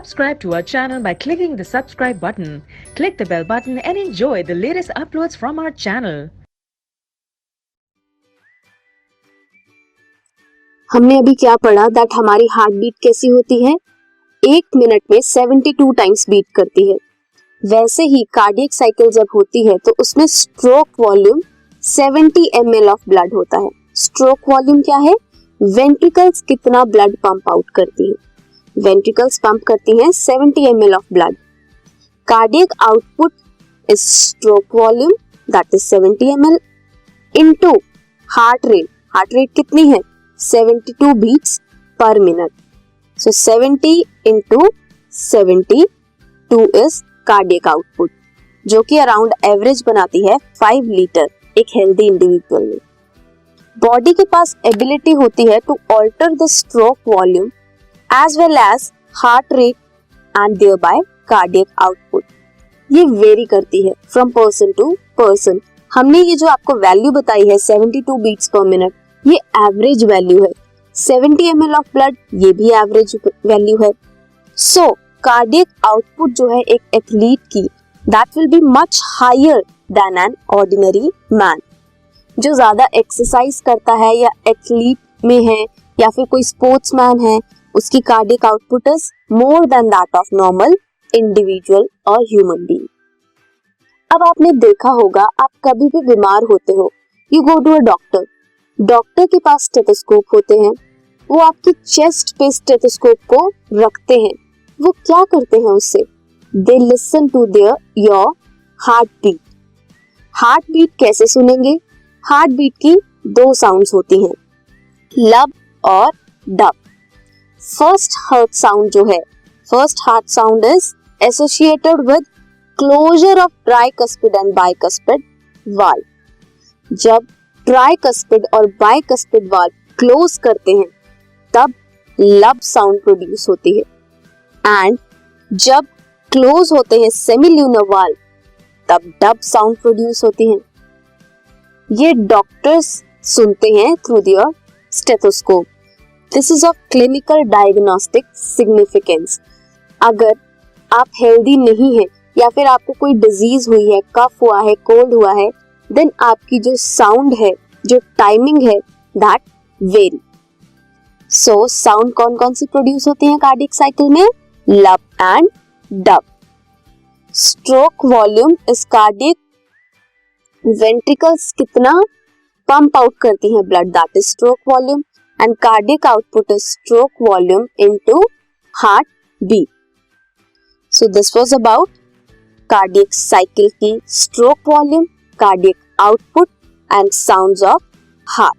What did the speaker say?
Subscribe to our channel by clicking the subscribe button. Click the bell button and enjoy the latest uploads from our channel. हमने अभी क्या पढ़ा that हमारी heart beat कैसी होती है, 1 मिनट में 72 टाइम्स बीट करती है। वैसे ही कार्डियक साइकिल जब होती है तो उसमें stroke volume 70 ml of blood होता है। स्ट्रोक वॉल्यूम क्या है? वेंट्रिकल्स कितना ब्लड पंप आउट करती है। वेंट्रिकल्स पंप करती हैं 70 ml of blood. Cardiac output is stroke volume that is 70 ml into heart rate. Heart rate कितनी है? 72 beats per minute. So 70 into 72 is cardiac output, जो कि अराउंड एवरेज बनाती है 5 लीटर एक हेल्दी इंडिविजुअल में। बॉडी के पास एबिलिटी होती है to alter the stroke volume as well as heart rate and thereby cardiac output. ये वेरी करती है फ्रॉम पर्सन टू पर्सन। हमने ये जो आपको वैल्यू बताई है 72 बीट्स पर मिनट, ये एवरेज वैल्यू है। 70 ml ऑफ ब्लड, ये भी एवरेज वैल्यू है। सो कार्डियक आउटपुट जो है एक एथलीट की, that will be much higher than an ordinary man. जो ज्यादा एक्सरसाइज करता है या एथलीट में है या फिर कोई स्पोर्ट्समैन है, उसकी cardiac output is more than that of normal individual और ह्यूमन बीइंग। अब आपने देखा होगा, आप कभी भी बीमार होते हो, you go to a doctor. Doctor के पास स्टेथोस्कोप होते हैं, वो आपकी चेस्ट पे स्टेथोस्कोप को रखते हैं। वो क्या करते हैं उससे? They listen to their your heart beat. Heart beat कैसे सुनेंगे? हार्ट बीट की 2 साउंड्स होती हैं, लब और डब। फर्स्ट हार्ट साउंड जो है, first heart sound is associated with closure of tricuspid and bicuspid valve. जब ट्राइकस्पिड और बाइकस्पिड वाल्व क्लोज करते हैं तब लब साउंड प्रोड्यूस होती है, एंड जब क्लोज होते हैं सेमील्यूनर वाल्व तब डब साउंड प्रोड्यूस होती है। ये डॉक्टर्स सुनते हैं through their stethoscope. This is of clinical diagnostic significance. अगर आप हेल्दी नहीं हैं या फिर आपको कोई डिजीज हुई है, कफ हुआ है, कोल्ड हुआ है, देन आपकी जो साउंड है, जो टाइमिंग है, दैट वेरी। सो साउंड कौन कौन सी प्रोड्यूस होती हैं कार्डियक साइकिल में? Lub and dub. Stroke volume is cardiac ventricles कितना पंप आउट करती हैं blood, that is stroke volume, and cardiac output is stroke volume into heart beat. So this was about cardiac cycle की stroke volume, cardiac output and sounds of heart.